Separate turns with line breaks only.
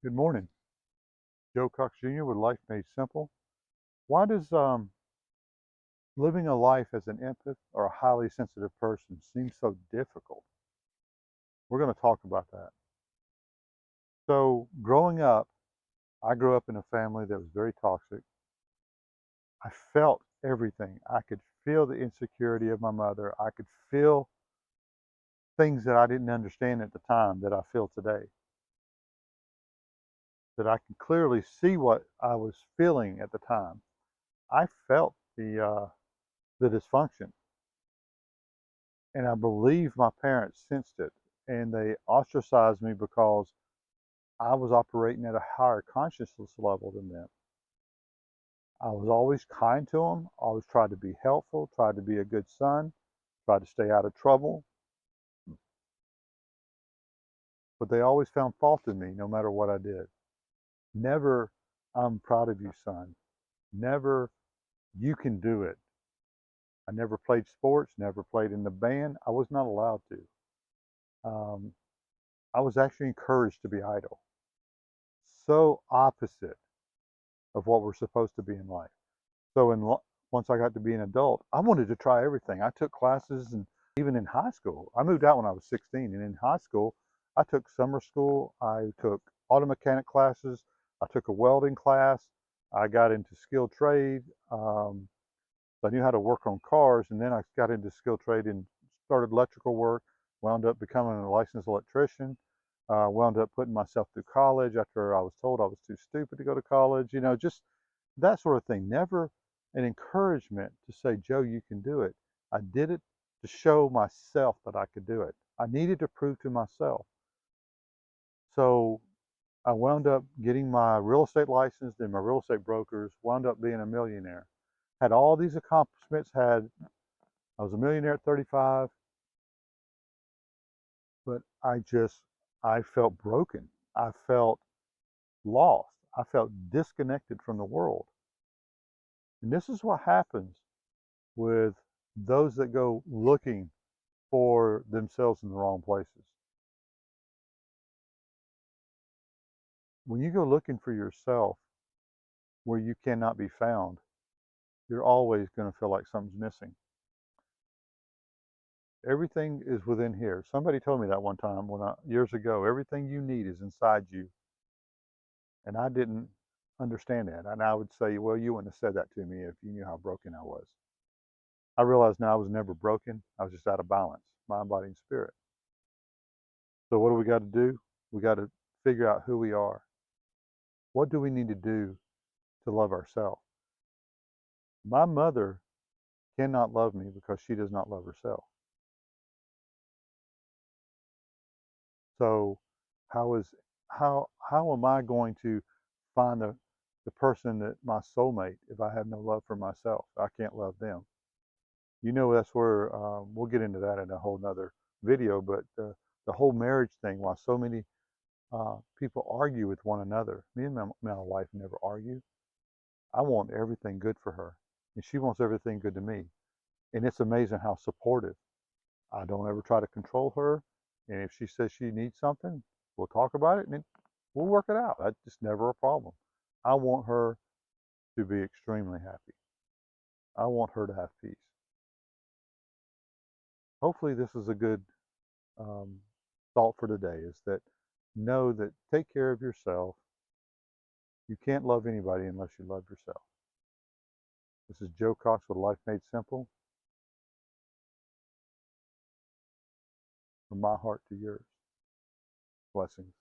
Good morning. Joe Cox Jr. with Life Made Simple. Why does living a life as an empath or a highly sensitive person seem so difficult? We're going to talk about that. So, growing up, I grew up in a family that was very toxic. I felt everything. I could feel the insecurity of my mother. I could feel things that I didn't understand at the time that I feel today. That I can clearly see what I was feeling at the time. I felt the dysfunction. And I believe my parents sensed it, and they ostracized me because I was operating at a higher consciousness level than them. I was always kind to them, always tried to be helpful, tried to be a good son, tried to stay out of trouble, but they always found fault in me no matter what I did. Never, I'm proud of you, son. Never, you can do it. I never played sports, never played in the band. I was not allowed to. I was actually encouraged to be idle. So opposite of what we're supposed to be in life. So once I got to be an adult, I wanted to try everything. I took classes, and even in high school, I moved out when I was 16, and in high school, I took summer school. I took auto mechanic classes. I took a welding class. I got into skilled trade. So I knew how to work on cars, and then I got into skilled trade and started electrical work. Wound up becoming a licensed electrician. Wound up putting myself through college after I was told I was too stupid to go to college. Just that sort of thing. Never an encouragement to say, Joe, you can do it. I did it to show myself that I could do it. I needed to prove to myself. So I wound up getting my real estate license and my real estate brokers, wound up being a millionaire. Had all these accomplishments, I was a millionaire at 35, but I felt broken. I felt lost. I felt disconnected from the world. And this is what happens with those that go looking for themselves in the wrong places. When you go looking for yourself where you cannot be found, you're always going to feel like something's missing. Everything is within here. Somebody told me that one time years ago. Everything you need is inside you, and I didn't understand that. And I would say, well, you wouldn't have said that to me if you knew how broken I was. I realized now I was never broken. I was just out of balance, mind, body, and spirit. So what do we got to do? We got to figure out who we are. What do we need to do to love ourselves? My mother cannot love me because she does not love herself. So how am I going to find the person that my soulmate if I have no love for myself? I can't love them. That's where we'll get into that in a whole nother video. But the whole marriage thing, why so many people argue with one another. Me and my wife never argue. I want everything good for her, and she wants everything good to me. And it's amazing how supportive. I don't ever try to control her. And if she says she needs something, we'll talk about it and we'll work it out. That's just never a problem. I want her to be extremely happy. I want her to have peace. Hopefully, this is a good um, thought for today is that know that take care of yourself. You can't love anybody unless you love yourself. This is Joe Cox with Life Made Simple. From my heart to yours. Blessings.